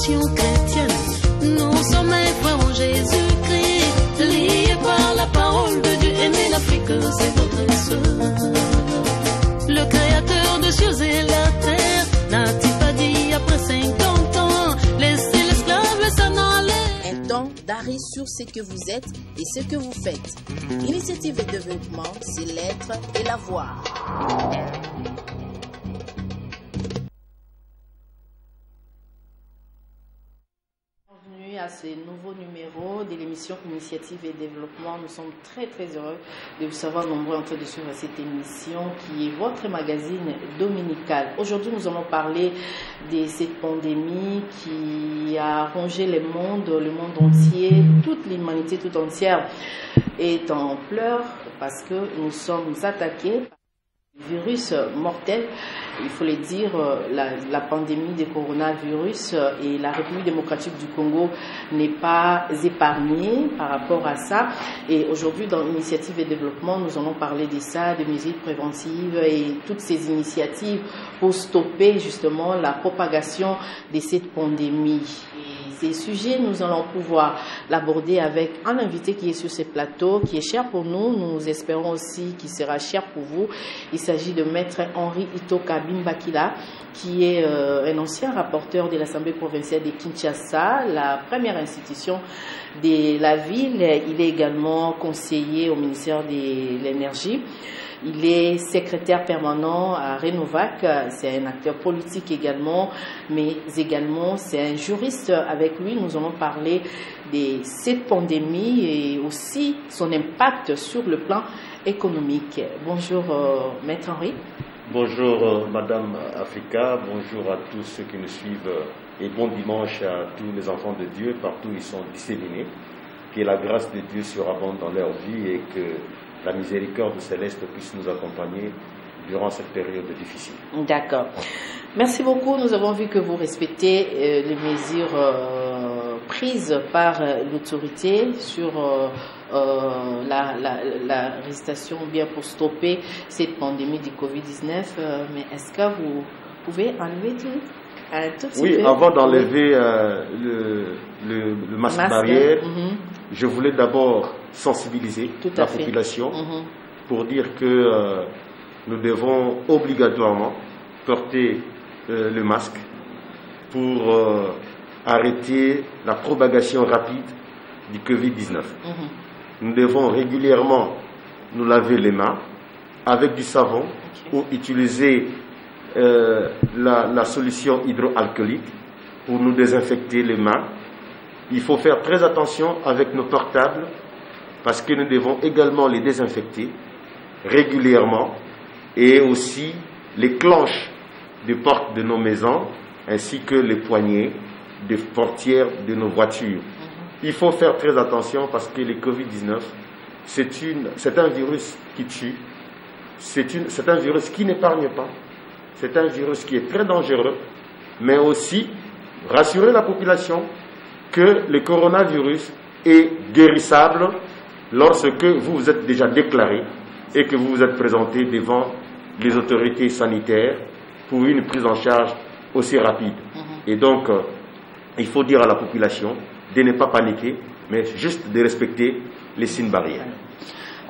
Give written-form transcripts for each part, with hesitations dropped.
nation chrétienne. Nous sommes un frère en Jésus-Christ, liés par la parole de Dieu. Aimer l'Afrique, c'est votre sœur. Le créateur de cieux et la terre n'a-t-il pas dit après 50 ans, laissez l'esclave s'en aller? Un temps d'arrêt sur ce que vous êtes et ce que vous faites. Initiative et développement, c'est l'être et la voix. Bienvenue à ce nouveau numéro de l'émission Initiative et Développement. Nous sommes très heureux de vous savoir nombreux en train de suivre cette émission qui est votre magazine dominical. Aujourd'hui, nous allons parler de cette pandémie qui a rongé le monde entier, toute l'humanité tout entière est en pleurs parce que nous sommes attaqués par un virus mortel. Il faut le dire, la pandémie du coronavirus et la République démocratique du Congo n'est pas épargnée par rapport à ça. Et aujourd'hui, dans Initiative et Développement, nous allons parler de ça, de mesures préventives et toutes ces initiatives pour stopper justement la propagation de cette pandémie. Et ces sujets, nous allons pouvoir l'aborder avec un invité qui est sur ce plateau, qui est cher pour nous. Nous espérons aussi qu'il sera cher pour vous. Il s'agit de Maître Henri Itoka Bimbakila, qui est un ancien rapporteur de l'Assemblée provinciale de Kinshasa, la première institution de la ville. Il est également conseiller au ministère de l'Énergie. Il est secrétaire permanent à Renovac, c'est un acteur politique également, mais également c'est un juriste. Avec lui, nous allons parler de cette pandémie et aussi son impact sur le plan économique. Bonjour, Maître Henri. Bonjour Madame Africa, bonjour à tous ceux qui nous suivent et bon dimanche à tous les enfants de Dieu partout où ils sont disséminés. Que la grâce de Dieu surabonde dans leur vie et que la miséricorde céleste puisse nous accompagner durant cette période difficile. D'accord. Merci beaucoup. Nous avons vu que vous respectez les mesures prises par l'autorité sur la récitation bien pour stopper cette pandémie du Covid-19. Mais est-ce que vous pouvez enlever tout Oui, avant d'enlever le masque barrière, je voulais d'abord sensibiliser la population pour dire que nous devons obligatoirement porter le masque pour arrêter la propagation rapide du Covid-19. Nous devons régulièrement nous laver les mains avec du savon ou utiliser la solution hydroalcoolique pour nous désinfecter les mains. Il faut faire très attention avec nos portables parce que nous devons également les désinfecter régulièrement et aussi les cloches des portes de nos maisons ainsi que les poignées des portières de nos voitures. Il faut faire très attention parce que le Covid-19, c'est un virus qui tue, c'est un virus qui n'épargne pas, c'est un virus qui est très dangereux, mais aussi rassurer la population que le coronavirus est guérissable lorsque vous vous êtes déjà déclaré et que vous vous êtes présenté devant les autorités sanitaires pour une prise en charge aussi rapide. Et donc, il faut dire à la population de ne pas paniquer, mais juste de respecter les signes barrières.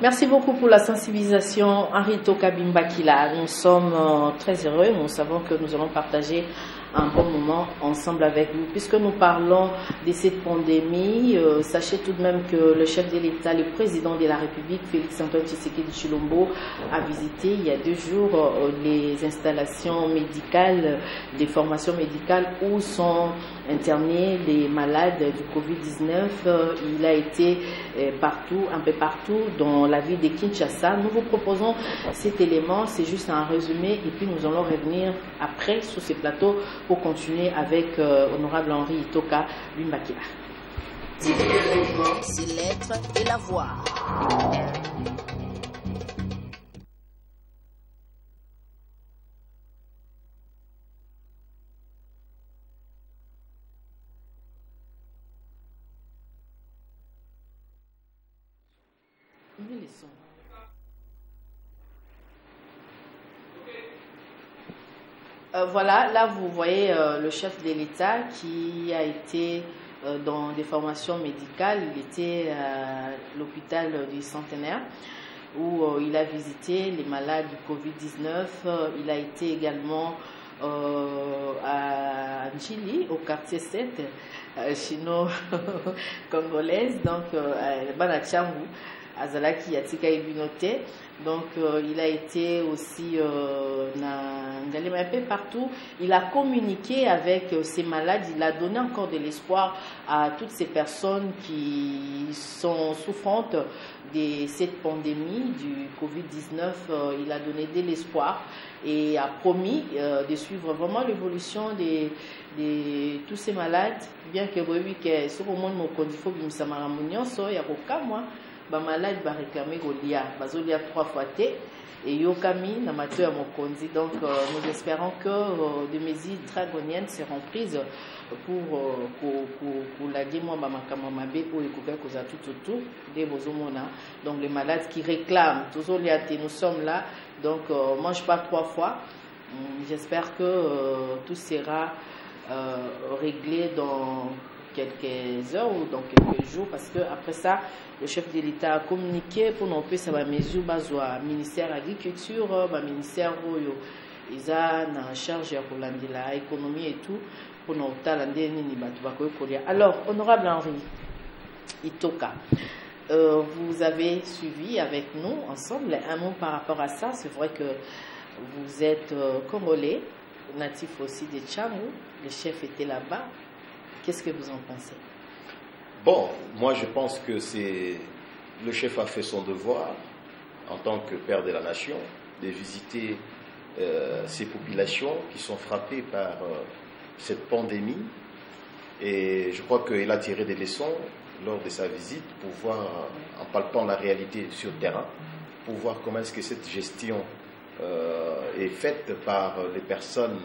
Merci beaucoup pour la sensibilisation, Henri Itoka Bimbakila. Nous sommes très heureux, nous savons que nous allons partager un bon moment ensemble avec vous. Puisque nous parlons de cette pandémie, sachez tout de même que le chef de l'État, le président de la République, Félix-Antoine Tshisekedi Tshilombo, a visité il y a 2 jours les installations médicales, les formations médicales où sont internés les malades du Covid-19. Il a été partout, un peu partout dans la ville de Kinshasa. Nous vous proposons cet élément, c'est juste un résumé et puis nous allons revenir après sur ce plateau pour continuer avec honorable Henri Itoka Bimbakila. C'est l'être et la voix. Voilà, là vous voyez le chef de l'État qui a été dans des formations médicales. Il était à l'hôpital du Centenaire où il a visité les malades du Covid-19. Il a été également à Njili, au quartier 7, chino-congolaise, donc à Banachangu, à Zalaki, à Tika Ibinote. Donc il a été aussi un peu partout. Il a communiqué avec ces malades. Il a donné encore de l'espoir à toutes ces personnes qui sont souffrantes de cette pandémie du Covid-19. Il a donné de l'espoir et a promis de suivre vraiment l'évolution de tous ces malades. Bien que oui, que ce au monde mon faut que ça m'a so ya moi ba malade ba réclamer golia bazolia 3 fois té et yokami na mato ya mokonzi. Donc nous espérons que des mesures draconiennes seront prises pour la moi ba makama mabe pour écouter koza tout des bozomona. Donc les malades qui réclament toujours nous sommes là. Donc mange pas 3 fois. J'espère que tout sera réglé dans quelques heures ou dans quelques jours, parce que après ça le chef de l'État a communiqué pour nous ça va mesure bazoa ministère de l'agriculture, ministère oyo ils en charge ya kolandela économie et tout pour nous talande nini batu bakoy kolia. Alors honorable Henri Itoka, vous avez suivi avec nous ensemble un mot par rapport à ça. C'est vrai que vous êtes congolais, natif aussi de Tchangou, le chef était là-bas. Qu'est-ce que vous en pensez? Bon, moi je pense que le chef a fait son devoir en tant que père de la nation de visiter ces populations qui sont frappées par cette pandémie, et je crois qu'il a tiré des leçons lors de sa visite pour voir, en palpant la réalité sur le terrain, pour voir comment est-ce que cette gestion est faite par les personnes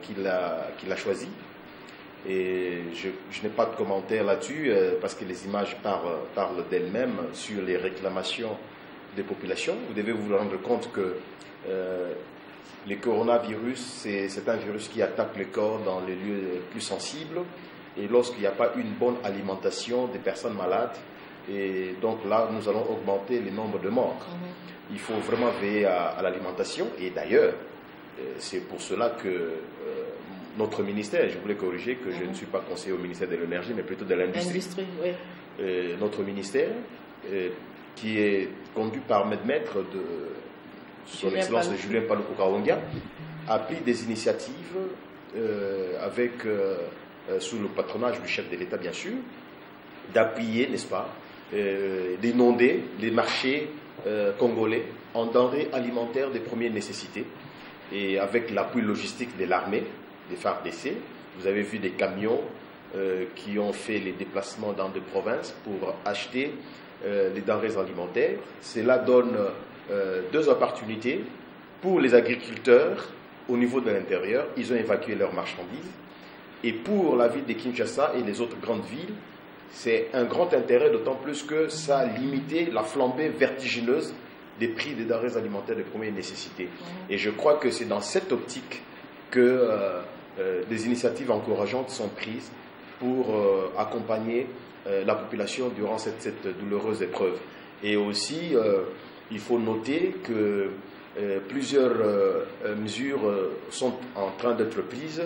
qu'il a choisies. Et je n'ai pas de commentaire là-dessus parce que les images parlent d'elles-mêmes sur les réclamations des populations. Vous devez vous rendre compte que le coronavirus, c'est un virus qui attaque le corps dans les lieux les plus sensibles, et lorsqu'il n'y a pas une bonne alimentation des personnes malades, et donc là nous allons augmenter le nombre de morts. Il faut vraiment veiller à l'alimentation, et d'ailleurs c'est pour cela que notre ministère, je voulais corriger que je ne suis pas conseiller au ministère de l'énergie, mais plutôt de l'industrie. Oui. Notre ministère, qui est conduit par maître de son Excellence Julien Paluku Kahongya, a pris des initiatives sous le patronage du chef de l'État, bien sûr, d'appuyer, n'est-ce pas, d'inonder les marchés congolais en denrées alimentaires de première nécessité, et avec l'appui logistique de l'armée, des FARDC. Vous avez vu des camions qui ont fait les déplacements dans des provinces pour acheter les denrées alimentaires. Cela donne 2 opportunités pour les agriculteurs au niveau de l'intérieur. Ils ont évacué leurs marchandises. Et pour la ville de Kinshasa et les autres grandes villes, c'est un grand intérêt, d'autant plus que ça a limité la flambée vertigineuse des prix des denrées alimentaires de première nécessité. Et je crois que c'est dans cette optique que des initiatives encourageantes sont prises pour accompagner la population durant cette douloureuse épreuve. Et aussi, il faut noter que plusieurs mesures sont en train d'être prises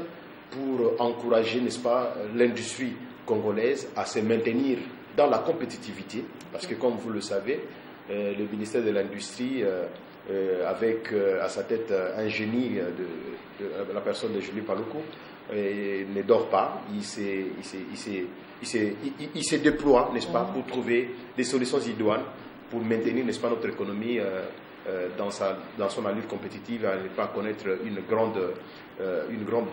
pour encourager, n'est-ce pas, l'industrie congolaise à se maintenir dans la compétitivité, parce que comme vous le savez, le ministère de l'Industrie, avec à sa tête un génie de la personne de Julien Paluku, ne dort pas. Il se déploie, n'est-ce pas, pour trouver des solutions idoines pour maintenir, n'est-ce pas, notre économie dans son allure compétitive, à ne pas connaître une grande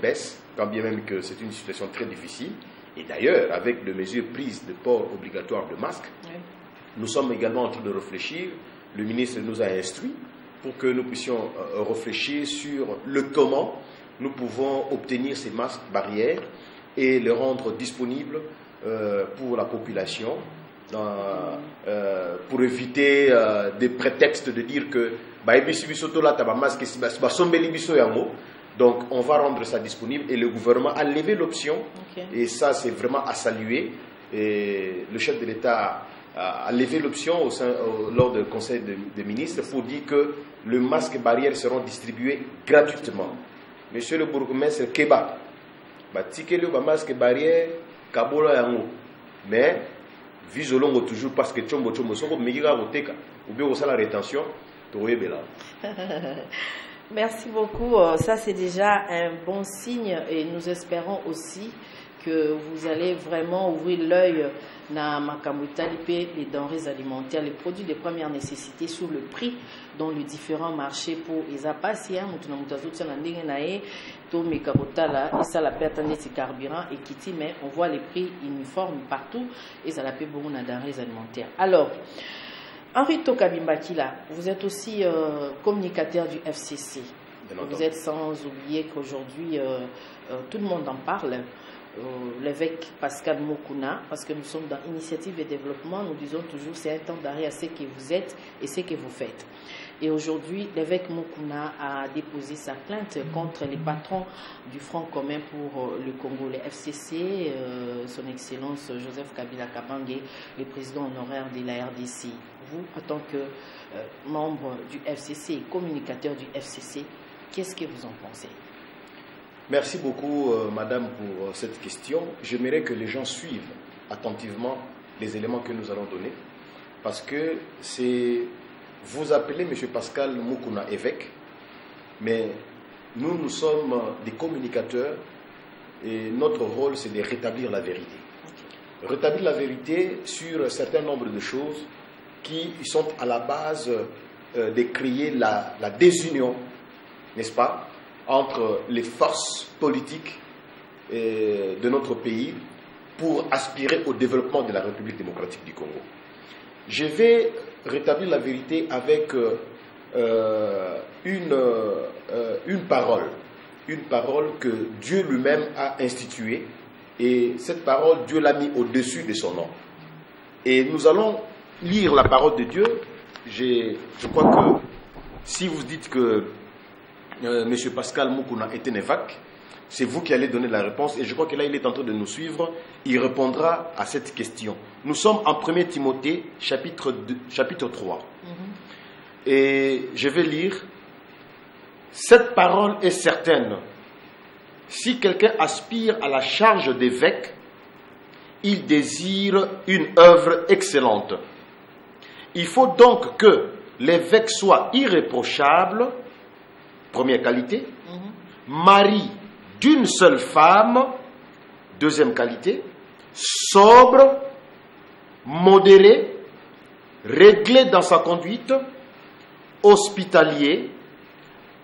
baisse, quand bien même que c'est une situation très difficile. Et d'ailleurs, avec les mesures prises de port obligatoire de masques, nous sommes également en train de réfléchir. Le ministre nous a instruits pour que nous puissions réfléchir sur le comment nous pouvons obtenir ces masques barrières et les rendre disponibles pour la population, pour éviter des prétextes de dire que Donc, on va rendre ça disponible et le gouvernement a levé l'option. Et ça, c'est vraiment à saluer. Et le chef de l'État a levé l'option lors du Conseil des ministres pour dire que le masque barrière seront distribués gratuitement. Monsieur le bourgmestre Keba, le masque barrière, Kabola Yango. Mais, visolongo toujours parce que Tchombo Tchombo Songo, Migira Voteka, ou bien la rétention, Merci beaucoup. Ça, c'est déjà un bon signe et nous espérons aussi que vous allez vraiment ouvrir l'œil na makamutalipe les denrées alimentaires, les produits de première nécessité sur le prix dans les différents marchés pour les apasiens, ça la perte de carburant et qui mais on voit les prix uniformes partout et ça la paie beaucoup de denrées alimentaires. Alors, Henri Tokabimbakila, vous êtes aussi communicateur du FCC. Vous êtes sans oublier qu'aujourd'hui, tout le monde en parle. L'évêque Pascal Mukuna, parce que nous sommes dans Initiative et Développement, nous disons toujours c'est un temps d'arrêt à ce que vous êtes et ce que vous faites. Et aujourd'hui, l'évêque Mukuna a déposé sa plainte contre les patrons du Front commun pour le Congo, le FCC, son Excellence Joseph Kabila Kabange, le président honoraire de la RDC. Vous, en tant que membre du FCC et communicateur du FCC, qu'est-ce que vous en pensez? Merci beaucoup, madame, pour cette question. J'aimerais que les gens suivent attentivement les éléments que nous allons donner, parce que c'est... Vous appelez M. Pascal Mukuna évêque, mais nous sommes des communicateurs et notre rôle, c'est de rétablir la vérité. Rétablir la vérité sur un certain nombre de choses qui sont à la base de créer la désunion, n'est-ce pas, entre les forces politiques de notre pays pour aspirer au développement de la République démocratique du Congo. Je vais rétablir la vérité avec une parole que Dieu lui-même a instituée, et cette parole, Dieu l'a mis au-dessus de son nom. Et nous allons lire la parole de Dieu. Je crois que si vous dites que M. Pascal Mukuna est un évêque, c'est vous qui allez donner la réponse, et je crois que là il est en train de nous suivre. Il répondra à cette question. Nous sommes en 1 Timothée chapitre 3 et je vais lire. Cette parole est certaine: si quelqu'un aspire à la charge d'évêque, il désire une œuvre excellente. Il faut donc que l'évêque soit irréprochable, première qualité, mari d'une seule femme, deuxième qualité, sobre, modéré, réglé dans sa conduite, hospitalier,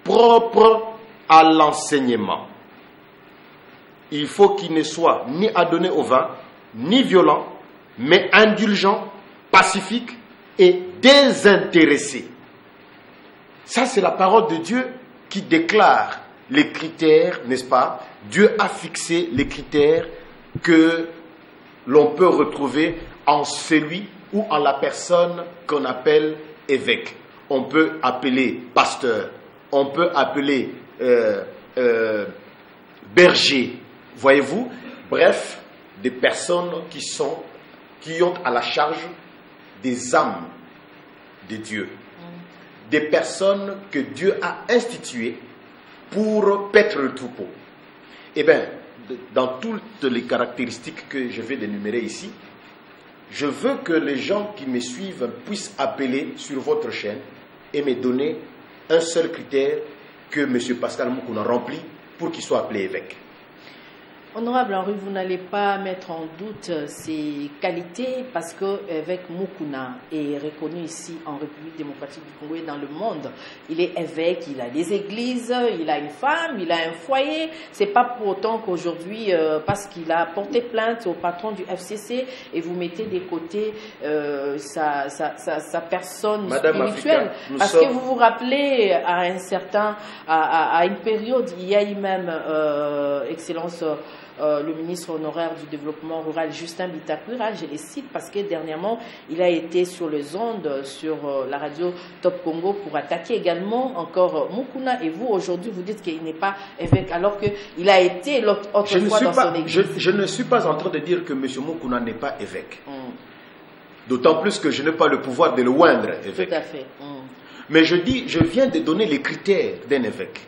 propre à l'enseignement. Il faut qu'il ne soit ni adonné au vin, ni violent, mais indulgent, pacifique et désintéressé. Ça, c'est la parole de Dieu qui déclare les critères, n'est-ce pas? Dieu a fixé les critères que l'on peut retrouver en celui ou en la personne qu'on appelle évêque. On peut appeler pasteur, on peut appeler berger, voyez-vous? Bref, des personnes qui ont à la charge des âmes de Dieu, des personnes que Dieu a instituées pour paître le troupeau. Eh bien, dans toutes les caractéristiques que je vais énumérer ici, je veux que les gens qui me suivent puissent appeler sur votre chaîne et me donner un seul critère que M. Pascal Mukuna remplit pour qu'il soit appelé évêque. Honorable Henri, vous n'allez pas mettre en doute ses qualités parce que évêque Mukuna est reconnu ici en République démocratique du Congo et dans le monde. Il est évêque, il a des églises, il a une femme, il a un foyer. C'est pas pour autant qu'aujourd'hui, parce qu'il a porté plainte au patron du FCC et vous mettez de côté sa personne Madame spirituelle. Africa, parce que vous vous rappelez à une période, il y a eu même, Excellence, le ministre honoraire du développement rural, Justin Bitakwira. Je les cite parce que dernièrement, il a été sur les ondes, sur la radio Top Congo pour attaquer également encore Mukuna. Et vous, aujourd'hui, vous dites qu'il n'est pas évêque alors qu'il a été autrefois dans son église. Je ne suis pas en train de dire que M. Mukuna n'est pas évêque. D'autant plus que je n'ai pas le pouvoir de le oindre évêque. Tout à fait. Mais je viens de donner les critères d'un évêque.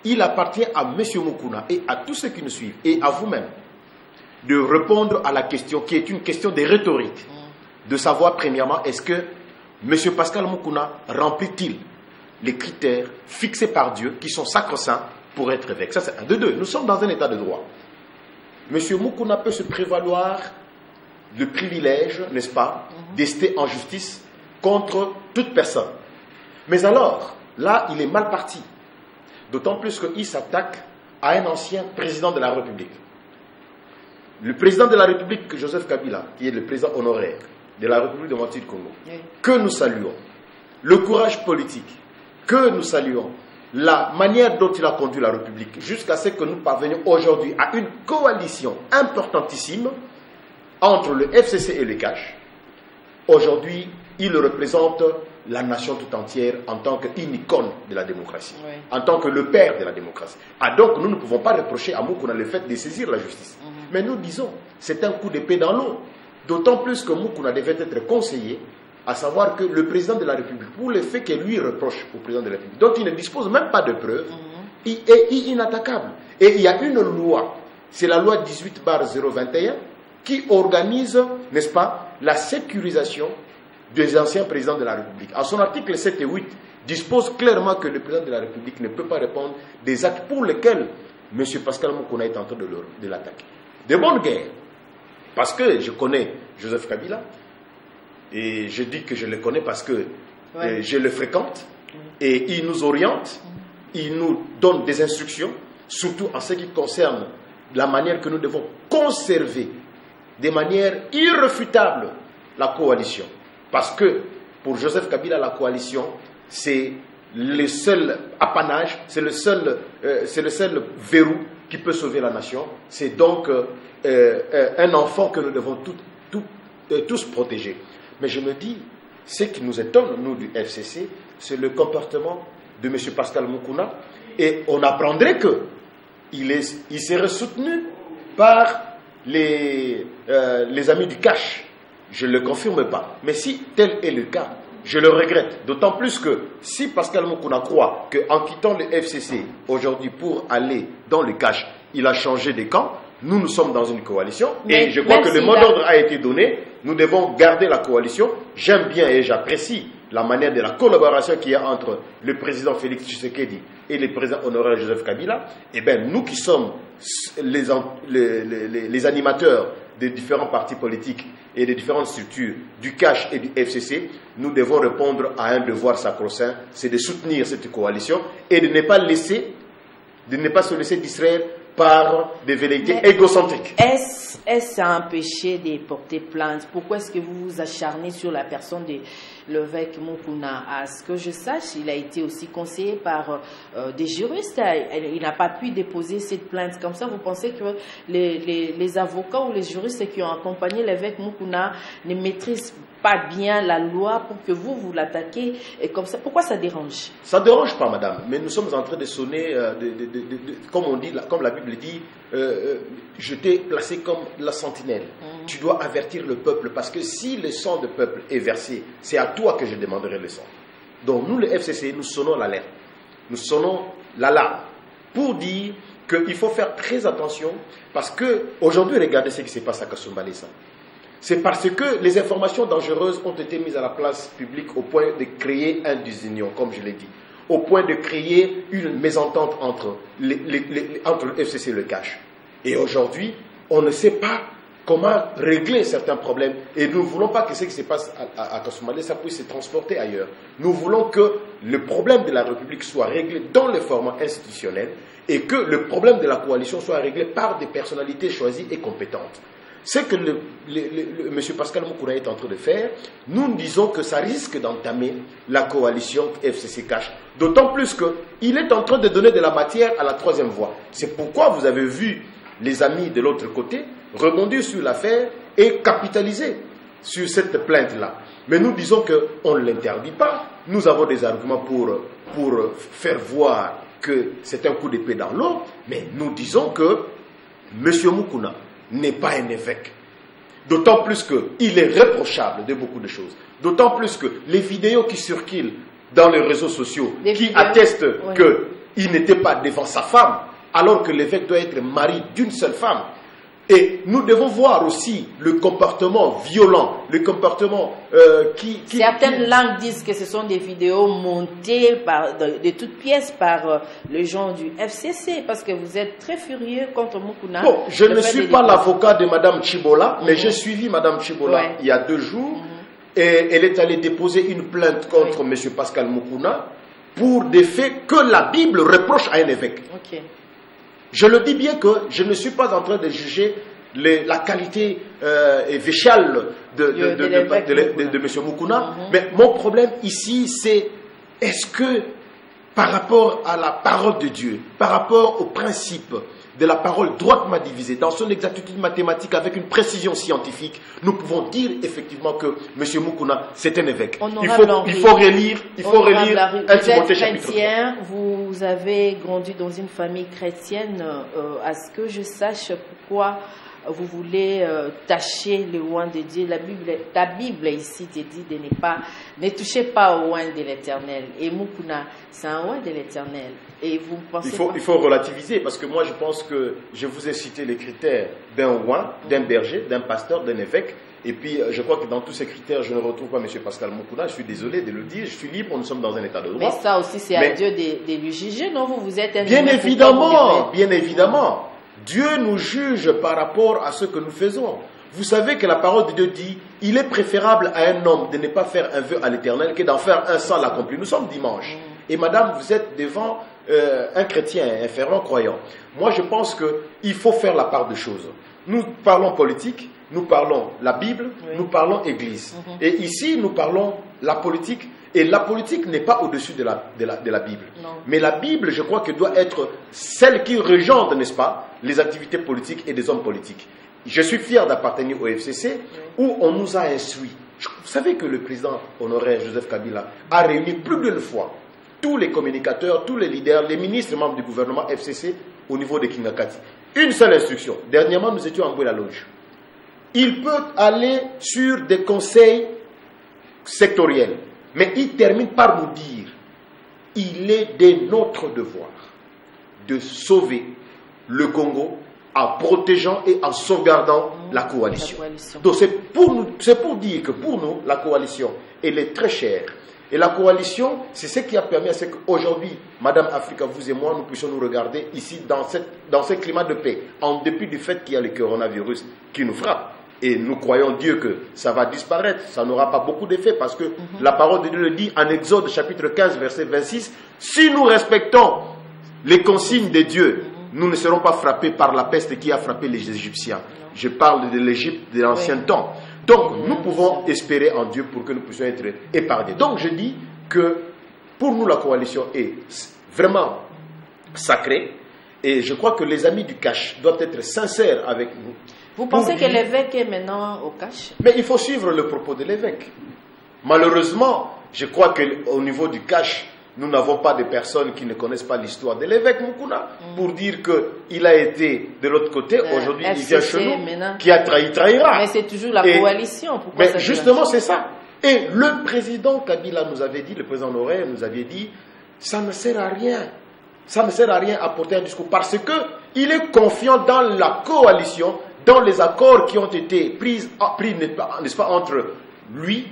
Il appartient à M. Mukuna et à tous ceux qui nous suivent, et à vous-même, de répondre à la question qui est une question de rhétorique. De savoir, premièrement, est-ce que M. Pascal Mukuna remplit-il les critères fixés par Dieu, qui sont sacro-saints, pour être évêque. Ça, c'est un de deux. Nous sommes dans un état de droit. M. Mukuna peut se prévaloir le privilège, n'est-ce pas, d'ester en justice contre toute personne. Mais alors, là, il est mal parti. D'autant plus qu'il s'attaque à un ancien président de la République. Le président de la République, Joseph Kabila, qui est le président honoraire de la République démocratique du Congo, que nous saluons, le courage politique, que nous saluons, la manière dont il a conduit la République, jusqu'à ce que nous parvenions aujourd'hui à une coalition importantissime entre le FCC et le CACH. Aujourd'hui, il représente la nation tout entière en tant qu'une icône de la démocratie, en tant que le père de la démocratie. Ah, donc, nous ne pouvons pas reprocher à Mukuna le fait de saisir la justice. Mais nous disons, c'est un coup d'épée dans l'eau. D'autant plus que Mukuna devait être conseillé, à savoir que le président de la République, pour le fait que lui reproche au président de la République, dont il ne dispose même pas de preuves, il est inattaquable. Et il y a une loi, c'est la loi 18/021, qui organise, n'est-ce pas, la sécurisation des anciens présidents de la République. En son article 7 et 8, dispose clairement que le président de la République ne peut pas répondre des actes pour lesquels M. Pascal Mukuna est en train de l'attaquer. De bonne guerre, parce que je connais Joseph Kabila, et je dis que je le connais parce que je le fréquente, et il nous oriente, il nous donne des instructions, surtout en ce qui concerne la manière que nous devons conserver de manière irréfutable la coalition. Parce que pour Joseph Kabila, la coalition, c'est le seul apanage, c'est le seul verrou qui peut sauver la nation. C'est donc un enfant que nous devons tous protéger. Mais je me dis, ce qui nous étonne, nous du FCC, c'est le comportement de M. Pascal Mukuna. Et on apprendrait qu'il serait soutenu par les amis du CACH. Je ne le confirme pas. Mais si tel est le cas, je le regrette. D'autant plus que si Pascal Mukuna croit qu'en quittant le FCC aujourd'hui pour aller dans le CACH, il a changé de camp, nous sommes dans une coalition. Et je crois que le mot d'ordre a été donné. Nous devons garder la coalition. J'aime bien et j'apprécie la manière de la collaboration qu'il y a entre le président Félix Tshisekedi et le président honoraire Joseph Kabila. Eh bien, nous qui sommes les animateurs des différents partis politiques et des différentes structures du CACH et du FCC, nous devons répondre à un devoir sacro-saint, c'est de soutenir cette coalition et de ne pas se laisser distraire par des velléités égocentriques. Est-ce à empêcher de porter plainte? Pourquoi est-ce que vous vous acharnez sur la personne de l'évêque Mukuna? À ce que je sache, il a été aussi conseillé par des juristes. Il n'a pas pu déposer cette plainte. Comme ça, vous pensez que les avocats ou les juristes qui ont accompagné l'évêque Mukuna ne maîtrisent pas bien la loi pour que vous l'attaquez comme ça? Pourquoi ça dérange? Ça ne dérange pas, madame, mais nous sommes en train de sonner, comme on dit, comme la Bible dit, je t'ai placé comme la sentinelle. Tu dois avertir le peuple, parce que si le sang du peuple est versé, c'est à toi que je demanderai le sang. Donc nous, le FCC, nous sonnons l'alerte, nous sonnons l'alarme pour dire qu'il faut faire très attention, parce que aujourd'hui, regardez ce qui se passe à Kasumbalesa. C'est parce que les informations dangereuses ont été mises à la place publique au point de créer un désunion, comme je l'ai dit, au point de créer une mésentente entre le FCC et le CACH. Et aujourd'hui, on ne sait pas comment régler certains problèmes. Et nous ne voulons pas que ce qui se passe à Kasumbalesa, ça puisse se transporter ailleurs. Nous voulons que le problème de la République soit réglé dans le format institutionnel et que le problème de la coalition soit réglé par des personnalités choisies et compétentes. Ce que M. Pascal Mukuna est en train de faire, nous disons que ça risque d'entamer la coalition FCC-CACH. D'autant plus qu'il est en train de donner de la matière à la troisième voie. C'est pourquoi vous avez vu les amis de l'autre côté, rebondir sur l'affaire et capitaliser sur cette plainte-là. Mais nous disons qu'on ne l'interdit pas. Nous avons des arguments pour faire voir que c'est un coup d'épée dans l'eau, mais nous disons que M. Moukouna n'est pas un évêque. D'autant plus qu'il est reprochable de beaucoup de choses. D'autant plus que les vidéos qui circulent dans les réseaux sociaux, qui attestent qu'il n'était pas devant sa femme, alors que l'évêque doit être mari d'une seule femme. Et nous devons voir aussi le comportement violent, le comportement Certaines langues disent que ce sont des vidéos montées de toutes pièces par les gens du FCC, parce que vous êtes très furieux contre Moukouna. Bon, je ne suis pas l'avocat de Mme Chibola, mais j'ai suivi Mme Chibola il y a 2 jours, et elle est allée déposer une plainte contre M. Pascal Moukouna pour des faits que la Bible reproche à un évêque. Je le dis bien que je ne suis pas en train de juger la qualité véchale de M. Moukouna, mais mon problème ici, c'est est-ce que par rapport à la parole de Dieu, par rapport au principe de la parole droitement divisée, dans son exactitude mathématique avec une précision scientifique, nous pouvons dire effectivement que M. Moukouna, c'est un évêque. Il faut relire 1 Timothée chapitre 3. Vous avez grandi dans une famille chrétienne. À ce que je sache, pourquoi vous voulez tâcher le oint de Dieu? Ta Bible ici te dit de ne touchez pas au oint de l'Éternel. Et Moukouna, c'est un oint de l'Éternel. Et vous pensez il faut relativiser, parce que moi je pense que je vous ai cité les critères d'un oint, d'un berger, d'un pasteur, d'un évêque. Et puis je crois que dans tous ces critères, je ne retrouve pas M. Pascal Moukouna. Je suis désolé de le dire, je suis libre, nous sommes dans un état de droit. Mais ça aussi c'est à Dieu de lui juger, non? Vous êtes un bien évidemment. Dieu nous juge par rapport à ce que nous faisons. Vous savez que la parole de Dieu dit, il est préférable à un homme de ne pas faire un vœu à l'Éternel que d'en faire un sans l'accomplir. Nous sommes dimanche. Et madame, vous êtes devant un chrétien, un fervent croyant. Moi, je pense qu'il faut faire la part des choses. Nous parlons politique, nous parlons la Bible, nous parlons Église. Et ici, nous parlons la politique. Et la politique n'est pas au-dessus de la Bible. Non. Mais la Bible, je crois qu'elle doit être celle qui régente, n'est-ce pas, les activités politiques et des hommes politiques. Je suis fier d'appartenir au FCC, où on nous a instruits. Vous savez que le président honoraire Joseph Kabila a réuni plus d'une fois tous les communicateurs, tous les leaders, les ministres membres du gouvernement FCC au niveau de Kingakati. Une seule instruction. Dernièrement, nous étions en Boué-la-Loge. Il peut aller sur des conseils sectoriels. Mais il termine par nous dire, il est de notre devoir de sauver le Congo en protégeant et en sauvegardant la coalition. Donc c'est pour dire que pour nous, la coalition, elle est très chère. Et la coalition, c'est ce qui a permis à ce qu'aujourd'hui, Madame Africa, vous et moi, nous puissions nous regarder ici dans ce climat de paix, en dépit du fait qu'il y a le coronavirus qui nous frappe. Et nous croyons Dieu que ça va disparaître, ça n'aura pas beaucoup d'effet parce que la parole de Dieu le dit en Exode chapitre 15 verset 26, si nous respectons les consignes de Dieu, nous ne serons pas frappés par la peste qui a frappé les Égyptiens. Je parle de l'Égypte de l'ancien temps. Donc nous pouvons espérer en Dieu pour que nous puissions être épargnés. Donc je dis que pour nous la coalition est vraiment sacrée et je crois que les amis du cash doivent être sincères avec nous. Vous pensez que l'évêque est maintenant au cash? Mais il faut suivre le propos de l'évêque. Malheureusement, je crois qu'au niveau du cash, nous n'avons pas de personnes qui ne connaissent pas l'histoire de l'évêque Moukouna pour dire qu'il a été de l'autre côté, aujourd'hui il vient chez nous, qui a trahira. Mais c'est toujours la coalition. Pourquoi mais justement c'est ça. Et le président Kabila nous avait dit, le président honoraire nous avait dit, ça ne sert à rien. Ça ne sert à rien à porter un discours parce qu'il est confiant dans la coalition, dans les accords qui ont été pris n'est-ce pas, entre lui,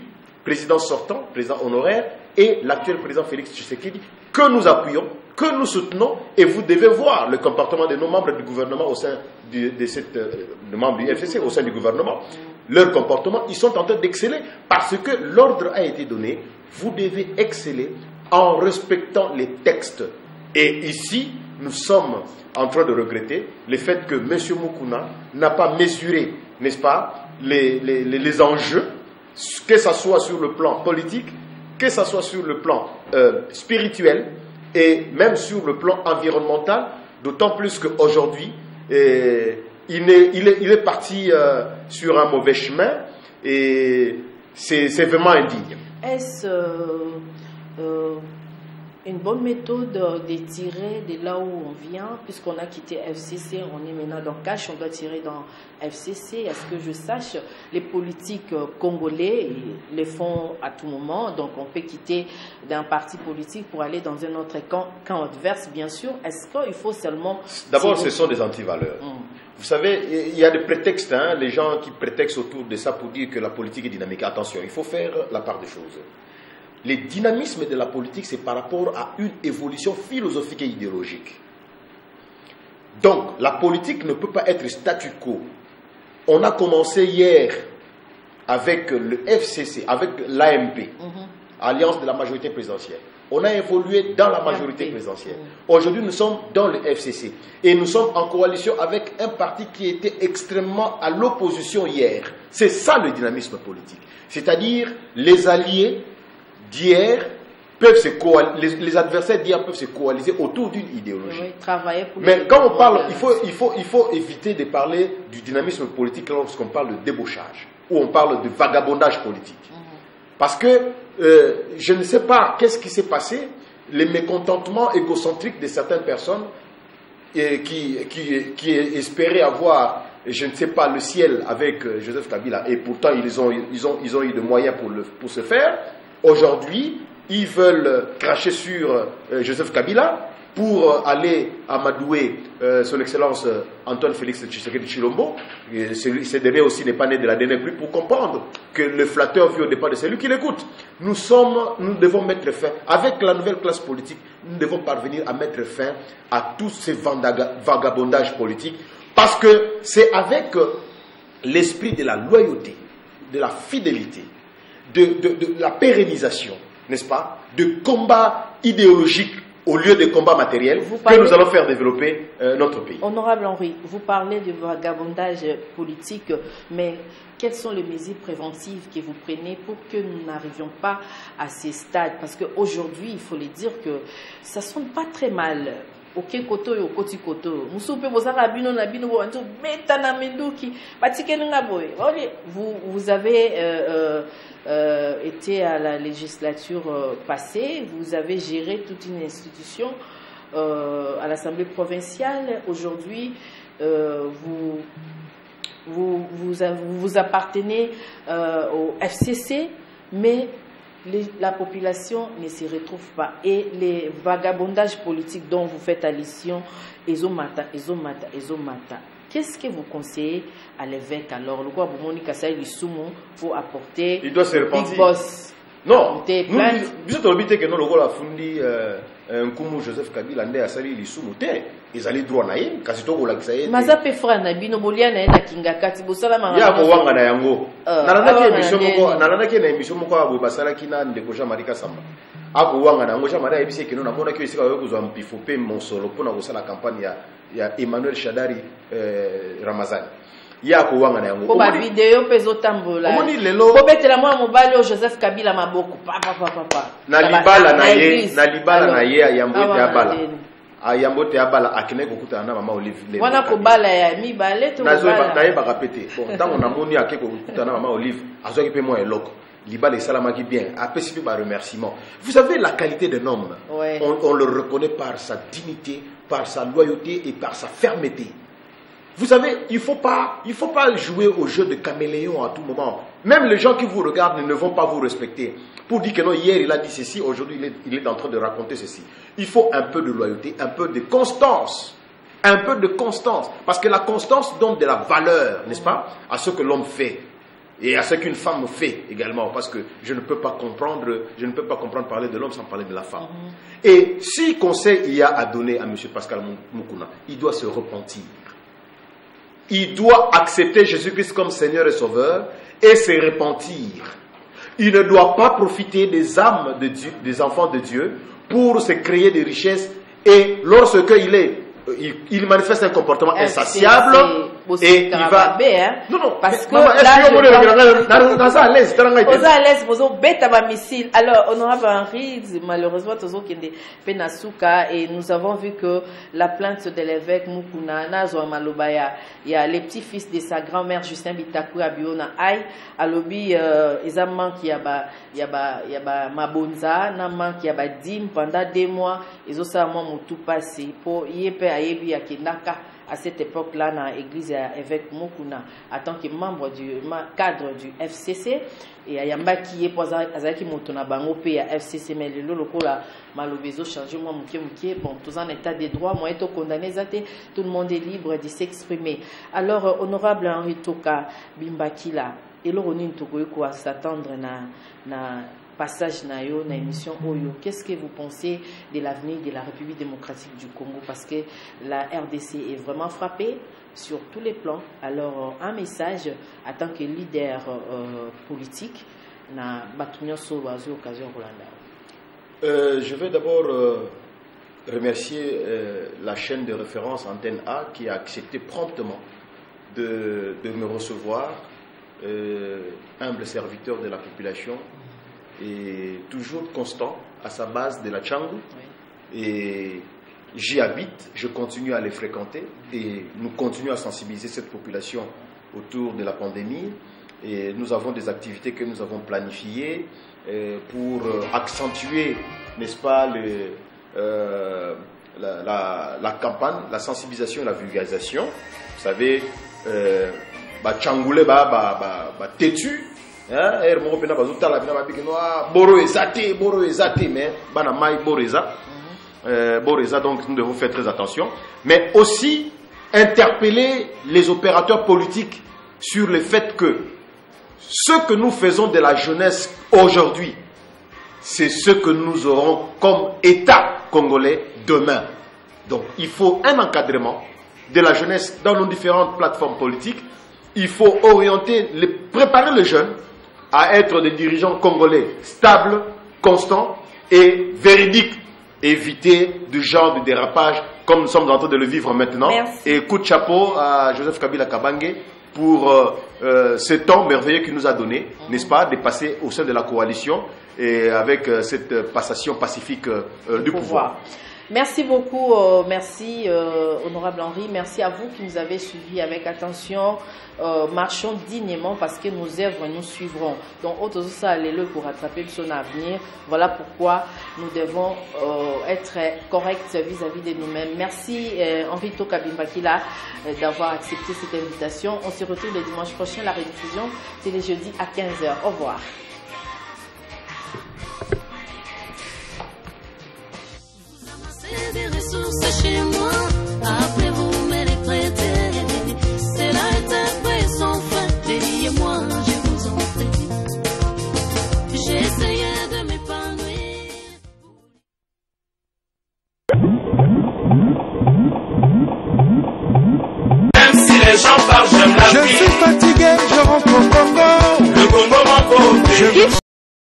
président sortant, président honoraire, et l'actuel président Félix Tshisekedi, que nous appuyons, que nous soutenons, et vous devez voir le comportement de nos membres du gouvernement au sein de membres du FCC, au sein du gouvernement. Leur comportement, ils sont en train d'exceller parce que l'ordre a été donné, vous devez exceller en respectant les textes. Et ici, nous sommes en train de regretter le fait que M. Moukouna n'a pas mesuré, n'est-ce pas, les enjeux, que ce soit sur le plan politique, que ce soit sur le plan spirituel et même sur le plan environnemental, d'autant plus qu'aujourd'hui, il est parti sur un mauvais chemin et c'est vraiment indigne. Est-ce une bonne méthode de tirer de là où on vient, puisqu'on a quitté FCC, on est maintenant dans Cash, on doit tirer dans FCC. Est-ce que je sache, les politiques congolais les font à tout moment, donc on peut quitter d'un parti politique pour aller dans un autre camp adverse, bien sûr. Est-ce qu'il faut seulement... D'abord, ce sont des antivaleurs. Vous savez, il y a des prétextes, hein, les gens qui prétextent autour de ça pour dire que la politique est dynamique. Attention, il faut faire la part des choses. Le dynamisme de la politique, c'est par rapport à une évolution philosophique et idéologique. Donc, la politique ne peut pas être statu quo. On a commencé hier avec le FCC, avec l'AMP, Alliance de la majorité présidentielle. On a évolué dans la majorité présidentielle. Aujourd'hui, nous sommes dans le FCC. Et nous sommes en coalition avec un parti qui était extrêmement à l'opposition hier. C'est ça le dynamisme politique. C'est-à-dire, les alliés d'hier peuvent les adversaires d'hier peuvent se coaliser autour d'une idéologie. Oui, travailler pour mais quand on parle, il faut éviter de parler du dynamisme politique lorsqu'on parle de débauchage ou on parle de vagabondage politique. Parce que je ne sais pas qu'est-ce qui s'est passé, les mécontentements égocentriques de certaines personnes qui espéraient avoir, je ne sais pas, le ciel avec Joseph Kabila, et pourtant ils ont eu de moyens pour ce faire. Aujourd'hui, ils veulent cracher sur Joseph Kabila pour aller amadouer son excellence Antoine Félix Tshisekedi Tshilombo. Ce dernier aussi n'est pas né de la dernière pluie pour comprendre que le flatteur vit au départ de celui qui l'écoute. Nous devons mettre fin, avec la nouvelle classe politique, nous devons parvenir à mettre fin à tous ces vagabondages politiques, parce que c'est avec l'esprit de la loyauté, de la fidélité, de la pérennisation, n'est-ce pas, de combat idéologique au lieu de combat matériel que nous allons faire développer notre pays. Honorable Henri, vous parlez de vagabondage politique, mais quelles sont les mesures préventives que vous prenez pour que nous n'arrivions pas à ces stades? Parce qu'aujourd'hui, il faut le dire que ça ne sonne pas très mal. Ok koto yo koti koto musupe bozaka bino na bino bo nto beta na menduki batikene nga boye. Vous avez été à la législature passée, vous avez géré toute une institution à l'Assemblée provinciale. Aujourd'hui, vous appartenez au FCC, mais la population ne se retrouve pas. Et les vagabondages politiques dont vous faites allusion, Ezomata. Qu'est-ce que vous conseillez à l'évêque alors? Le quoi pour apporter. Il doit se repentir. Big Boss. Non, nous avons dit que nous avons fondé un coup Joseph Kabila a sali lisumu te ils allaient droit na yé kasi to kola kisaye maza pe frère na bino bolia na na kingakati bosala manga ya ko wanga na yango nalanda ke émission moko abo basala kina ndeko Jean Marie Kasamba ako wanga na ngo Jean Marie ebise ke na mona ke isika yo kuzwa mpifo pe monsolo pona kosala campagne ya Emmanuel Shadari Ramazani ya ko wanga na yango ko ba video pezo tambola ko betela mwa mobali o Joseph Kabila maboko papa na libala na ye ayambote abala ayambote abala akine kokutana na mama Olive wana ko bala ya mibale to bala na ye ba répéter bon tant on a moni akeko kokutana na mama Olive azoki pe moi eloko libala esalamaki bien apesi pe ba remerciement. Vous savez la qualité d'un homme, on le reconnaît par sa dignité, par sa loyauté et par sa fermeté. Vous savez, il faut pas jouer au jeu de caméléon à tout moment. Même les gens qui vous regardent ne vont pas vous respecter. Pour dire que non, hier il a dit ceci, aujourd'hui il est en train de raconter ceci. Il faut un peu de loyauté, un peu de constance. Un peu de constance. Parce que la constance donne de la valeur, n'est-ce pas, à ce que l'homme fait. Et à ce qu'une femme fait également. Parce que je ne peux pas comprendre parler de l'homme sans parler de la femme. Et si conseil il y a à donner à M. Pascal Moukouna, il doit se repentir. Il doit accepter Jésus-Christ comme Seigneur et Sauveur et se repentir. Il ne doit pas profiter des âmes de Dieu, des enfants de Dieu pour se créer des richesses. Et lorsque il manifeste un comportement insatiable, Et il va... Non, parce que là, on à l'aise, missile. Alors, honorable Henri, malheureusement, et nous avons vu que la plainte de l'évêque Mukuna, Nazo Malobaya, il y a les petits-fils de sa grand-mère Justin Bitakou Abiona Aïe, à l'objet, ils ont manqué, il y a Mabonza, il y a Dim pendant 2 mois, ils ont ça tout passé pour Yepe Ayebi Akinaka. À cette époque-là, dans l'église évêque Mukuna, en tant que membre du cadre du FCC, et Ayamba qui est posé Azaki Motona Bango P à FCC, mais le local Malobezo changé, moi, bon, tous en état de droit, moi, étant condamné, tout le monde est libre de s'exprimer. Alors, honorable Henri Toka Bimbakila, et là, on est à s'attendre na passage na yo na émission Oyo. Qu'est-ce que vous pensez de l'avenir de la République démocratique du Congo? Parce que la RDC est vraiment frappée sur tous les plans. Alors, un message en tant que leader politique na Batunyo Solo à l'occasion Rolanda. Je vais d'abord remercier la chaîne de référence Antenne A qui a accepté promptement de me recevoir, humble serviteur de la population, et toujours constant à sa base de la Tchangou. Et j'y habite, je continue à les fréquenter et nous continuons à sensibiliser cette population autour de la pandémie. Et nous avons des activités que nous avons planifiées pour accentuer, n'est-ce pas, la campagne, la sensibilisation et la vulgarisation. Vous savez, Tchangoulé têtu. Boreza, donc nous devons faire très attention, mais aussi interpeller les opérateurs politiques sur le fait que ce que nous faisons de la jeunesse aujourd'hui, c'est ce que nous aurons comme État congolais demain. Donc il faut un encadrement de la jeunesse dans nos différentes plateformes politiques. Il faut orienter, préparer les jeunes à être des dirigeants congolais stables, constants et véridiques. Éviter du genre de dérapage comme nous sommes en train de le vivre maintenant. Merci. Et coup de chapeau à Joseph Kabila Kabange pour ce temps merveilleux qu'il nous a donné, n'est-ce pas, de passer au sein de la coalition et avec cette passation pacifique du pouvoir. Merci beaucoup, merci honorable Henri, merci à vous qui nous avez suivis avec attention. Marchons dignement parce que nos œuvres nous suivront. Donc, autres ça allez-le pour rattraper son avenir. Voilà pourquoi nous devons être corrects vis-à-vis de nous-mêmes. Merci Henri Toka Bimbakila d'avoir accepté cette invitation. On se retrouve le dimanche prochain. La rediffusion, c'est le jeudi à 15h. Au revoir. Des ressources chez moi.